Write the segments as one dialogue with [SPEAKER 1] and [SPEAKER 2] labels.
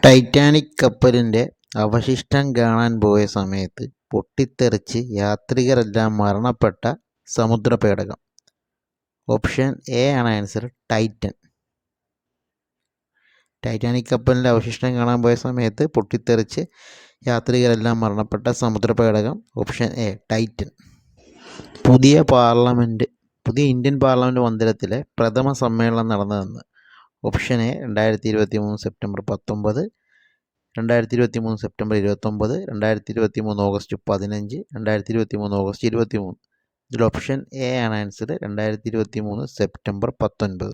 [SPEAKER 1] Titanic കപ്പലിൻ്റെ അവശിഷ്ടം കാണാൻ പോയ സമയത്ത് പൊട്ടിത്തെറിച്ച് യാത്രികരെല്ലാം മരണപ്പെട്ട സമുദ്രപേടകം. ഓപ്ഷൻ എ ആണ് ആൻസർ, ടൈറ്റൻ. ടൈറ്റാനിക് കപ്പലിൻ്റെ അവശിഷ്ടം കാണാൻ പോയ സമയത്ത് പൊട്ടിത്തെറിച്ച് യാത്രികരെല്ലാം മരണപ്പെട്ട സമുദ്രപേടകം. Option A, Titan. പുതിയ ഇന്ത്യൻ പാർലമെൻറ്റ് മന്ദിരത്തിലെ പ്രഥമ സമ്മേളനം നടന്നതെന്ന്. Option A 2023 September 19, 2023 September 29, 2023 August 15, 2023 August 23. ഇതിൽ ഓപ്ഷൻ എ ആണ് ആൻസർ, 2023 സെപ്റ്റംബർ 19.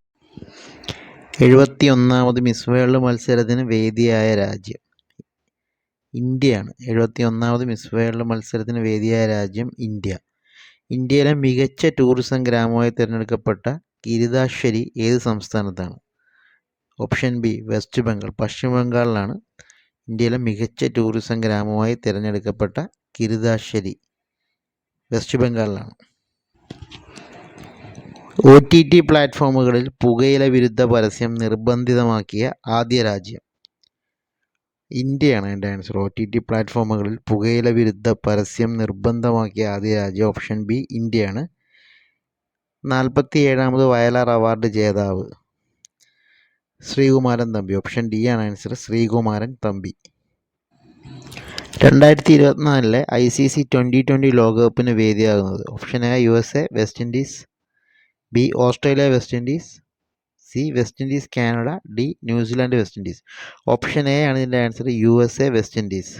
[SPEAKER 1] 71ാമത് മിസ് വേൾഡ് മത്സരത്തിന് വേദിയായ രാജ്യം ഇന്ത്യയാണ്. 71ാമത് മിസ് വേൾഡ് മത്സരത്തിന് വേദിയായ രാജ്യം ഇന്ത്യ. ഇന്ത്യയിലെ മികച്ച ടൂറിസം ഗ്രാമമായി തിരഞ്ഞെടുക്കപ്പെട്ട ഗിരിദാശ്വരി ഏത് സംസ്ഥാനത്താണ്? Option B, West Bengal. പശ്ചിമ ബംഗാളിലാണ് ഇന്ത്യയിലെ മികച്ച ടൂറിസം ഗ്രാമമായി തിരഞ്ഞെടുക്കപ്പെട്ട ഗിരിദാശ്വരി. വെസ്റ്റ് ബംഗാളിലാണ്. OTT പ്ലാറ്റ്ഫോമുകളിൽ പുകയില വിരുദ്ധ പരസ്യം നിർബന്ധിതമാക്കിയ ആദ്യ രാജ്യം ഇന്ത്യയാണ്. എൻ്റെ ആൻസർ, OTT പ്ലാറ്റ്ഫോമുകളിൽ പുകയില വിരുദ്ധ പരസ്യം നിർബന്ധമാക്കിയ ആദ്യ രാജ്യം ഓപ്ഷൻ ബി, ഇന്ത്യയാണ്. 47ാമത് വയലാർ അവാർഡ് ജേതാവ് ശ്രീകുമാരൻ തമ്പി. ഓപ്ഷൻ ഡി ആണ് answer, Sreekumaran Thampi. 2024 ICC T20 ലോകകപ്പിന് വേദിയാകുന്നത്? Option A USA, West Indies. B Australia, West Indies. C West Indies, Canada. D New Zealand, West Indies. Option A ആണ് ഇതിൻ്റെ answer, USA, West Indies.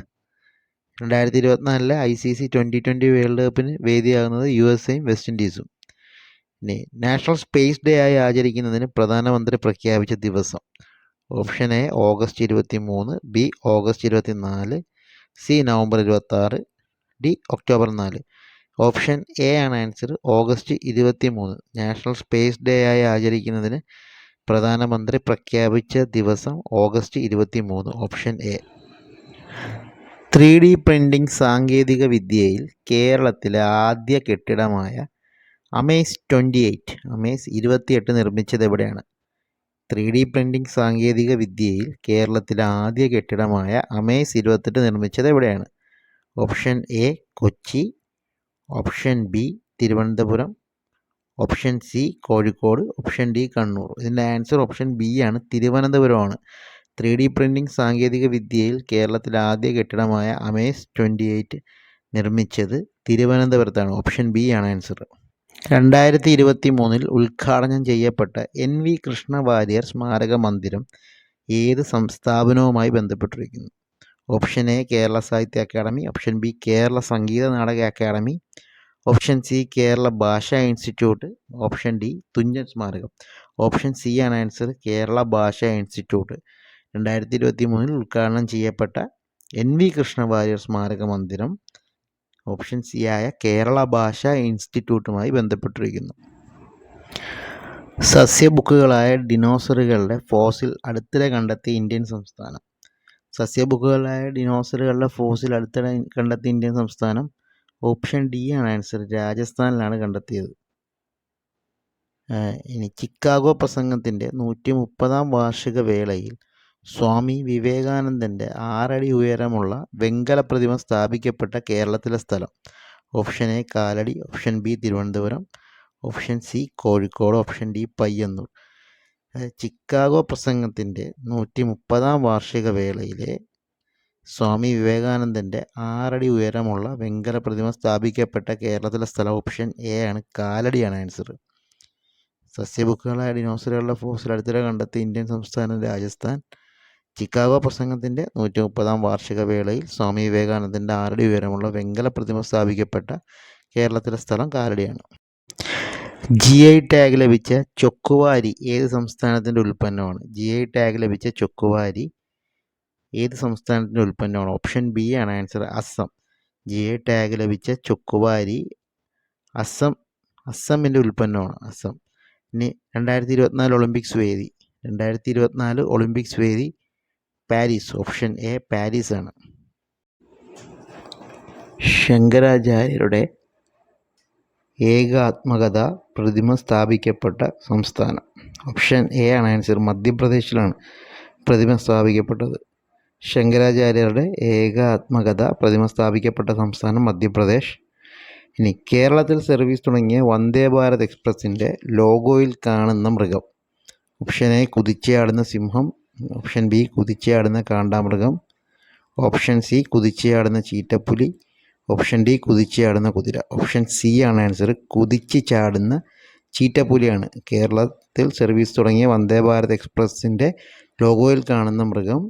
[SPEAKER 1] 2024 ICC T20 world കപ്പിന് വേദിയാകുന്നത് USAയും west ഇൻഡീസും. ഇനി national space day ആയി ആചരിക്കുന്നതിന് പ്രധാനമന്ത്രി പ്രഖ്യാപിച്ച ദിവസം? Option A August 23, B August 24, C November 26, D October 4. Option A ആണ് answer, August 23. National space day ആയി ആചരിക്കുന്നതിന് പ്രധാനമന്ത്രി പ്രഖ്യാപിച്ച ദിവസം August 23. Option A. 3D printing സാങ്കേതിക വിദ്യയിൽ കേരളത്തിലെ ആദ്യ കെട്ടിടമായ അമേസ് 28 നിർമ്മിച്ചത് എവിടെയാണ്? 3D പ്രിൻറ്റിംഗ് സാങ്കേതിക വിദ്യയിൽ കേരളത്തിലെ ആദ്യ കെട്ടിടമായ അമേസ് 28 നിർമ്മിച്ചത് എവിടെയാണ്? Option A Kochi, option B Thiruvananthapuram, option C Kozhikode, option D Kannur. ഇതിൻ്റെ ആൻസർ ഓപ്ഷൻ ബി ആണ്, തിരുവനന്തപുരമാണ്. 3D പ്രിൻറ്റിംഗ് സാങ്കേതിക വിദ്യയിൽ കേരളത്തിലെ ആദ്യ കെട്ടിടമായ അമേസ് 28 നിർമ്മിച്ചത് തിരുവനന്തപുരത്താണ്. ഓപ്ഷൻ ബി ആണ് ആൻസർ. 2023 ഉദ്ഘാടനം ചെയ്യപ്പെട്ട NV കൃഷ്ണ വാര്യർ സ്മാരക മന്ദിരം ഏത് സ്ഥാപനവുമായി ബന്ധപ്പെട്ടിരിക്കുന്നു? ഓപ്ഷൻ എ കേരള സാഹിത്യ academy, option B Kerala Sangeetha Nataka academy, option C Kerala ഭാഷാ ഇൻസ്റ്റിറ്റ്യൂട്ട്, ഓപ്ഷൻ ഡി തുഞ്ചൻ സ്മാരകം. ഓപ്ഷൻ സി ആണ് ആൻസർ, കേരള ഭാഷാ ഇൻസ്റ്റിറ്റ്യൂട്ട്. 2023 ഉദ്ഘാടനം ചെയ്യപ്പെട്ട NV കൃഷ്ണ വാര്യർ സ്മാരക മന്ദിരം ഓപ്ഷൻ സി ആയ കേരള ഭാഷാ ഇൻസ്റ്റിറ്റ്യൂട്ടുമായി ബന്ധപ്പെട്ടിരിക്കുന്നു. സസ്യബുക്കുകളായ ഡിനോസറുകളുടെ ഫോസിൽ അടുത്തിടെ കണ്ടെത്തിയ ഇന്ത്യൻ സംസ്ഥാനം? സസ്യബുക്കുകളായ ഡിനോസറുകളുടെ ഫോസിൽ അടുത്തിടെ കണ്ടെത്തിയ ഇന്ത്യൻ സംസ്ഥാനം ഓപ്ഷൻ ഡി ആണ് ആൻസർ, രാജസ്ഥാനിലാണ് കണ്ടെത്തിയത്. ഇനി ചിക്കാഗോ പ്രസംഗത്തിൻ്റെ 130ാം വാർഷിക വേളയിൽ സ്വാമി വിവേകാനന്ദൻ്റെ 6 അടി ഉയരമുള്ള വെങ്കല പ്രതിമ സ്ഥാപിക്കപ്പെട്ട കേരളത്തിലെ സ്ഥലം? Option A Kalady, option B Thiruvananthapuram, option C Kozhikode, option D Payyanur. Chicago പ്രസംഗത്തിൻ്റെ 130ാം വാർഷിക വേളയിലെ സ്വാമി വിവേകാനന്ദൻ്റെ 6 അടി ഉയരമുള്ള വെങ്കല പ്രതിമ സ്ഥാപിക്കപ്പെട്ട കേരളത്തിലെ സ്ഥലം ഓപ്ഷൻ എ ആണ്, കാലടിയാണ് ആൻസർ. സസ്യബുക്കുകളായ ഡിനോസറുകളുടെ ഫോസിൽ അടുത്തിടെ കണ്ടെത്തിയ ഇന്ത്യൻ സംസ്ഥാനം രാജസ്ഥാൻ. ചിക്കാഗോ പ്രസംഗത്തിൻ്റെ 130ാം വാർഷിക വേളയിൽ സ്വാമി വിവേകാനന്ദൻ്റെ 6 അടി ഉയരമുള്ള വെങ്കല പ്രതിമ സ്ഥാപിക്കപ്പെട്ട കേരളത്തിലെ സ്ഥലം കാലടിയാണ്. GI ടാഗ് ലഭിച്ച ചൊക്കുവാരി ഏത് സംസ്ഥാനത്തിൻ്റെ ഉൽപ്പന്നമാണ്? GI ടാഗ് ലഭിച്ച ചൊക്കുവാരി ഏത് സംസ്ഥാനത്തിൻ്റെ ഉൽപ്പന്നമാണ്? ഓപ്ഷൻ ബി ആണ് ആൻസർ, അസം. GI ടാഗ് ലഭിച്ച ചൊക്കുവാരി അസമിൻ്റെ ഉൽപ്പന്നമാണ്, അസം. ഇനി 2024 ഒളിമ്പിക്സ് വേദി പാരീസ്. ഓപ്ഷൻ എ പാരീസ് ആണ്. ശങ്കരാചാര്യരുടെ ഏകാത്മകത പ്രതിമ സ്ഥാപിക്കപ്പെട്ട സംസ്ഥാനം? ഓപ്ഷൻ എ ആണ് ആൻസർ, മധ്യപ്രദേശിലാണ് പ്രതിമ സ്ഥാപിക്കപ്പെട്ടത്. ശങ്കരാചാര്യരുടെ ഏകാത്മകത പ്രതിമ സ്ഥാപിക്കപ്പെട്ട സംസ്ഥാനം മധ്യപ്രദേശ്. ഇനി കേരളത്തിൽ സർവീസ് തുടങ്ങിയ വന്ദേ ഭാരത് എക്സ്പ്രസിൻ്റെ ലോഗോയിൽ കാണുന്ന മൃഗം. ഓപ്ഷൻ എ കുതിച്ചയാടുന്ന സിംഹം, ഓപ്ഷൻ ബി കുതിച്ചയാടുന്ന കാണ്ടാമൃഗം, ഓപ്ഷൻ സി കുതിച്ചയാടുന്ന ചീറ്റപ്പുലി, ഓപ്ഷൻ ഡി കുതിച്ചയാടുന്ന കുതിര. ഓപ്ഷൻ സി ആണ് ആൻസർ. കുതിച്ച് ചാടുന്ന ചീറ്റപ്പുലിയാണ് കേരളത്തിൽ സർവീസ് തുടങ്ങിയ വന്ദേ ഭാരത് എക്സ്പ്രസിൻ്റെ ലോഗോയിൽ കാണുന്ന മൃഗം.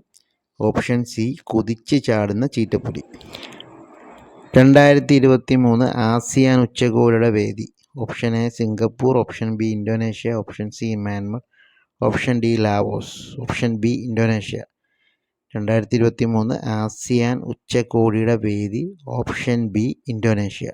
[SPEAKER 1] ഓപ്ഷൻ സി കുതിച്ച് ചാടുന്ന ചീറ്റപ്പുലി. 2023 ആസിയാൻ ഉച്ചകോടിയുടെ വേദി. Option A Singapore, option B Indonesia, option C Myanmar, option D Laos. Option B Indonesia. 2023 ASEAN ഉച്ചകോടിയുടെ വേദി ഓപ്ഷൻ ബി ഇന്തോനേഷ്യ.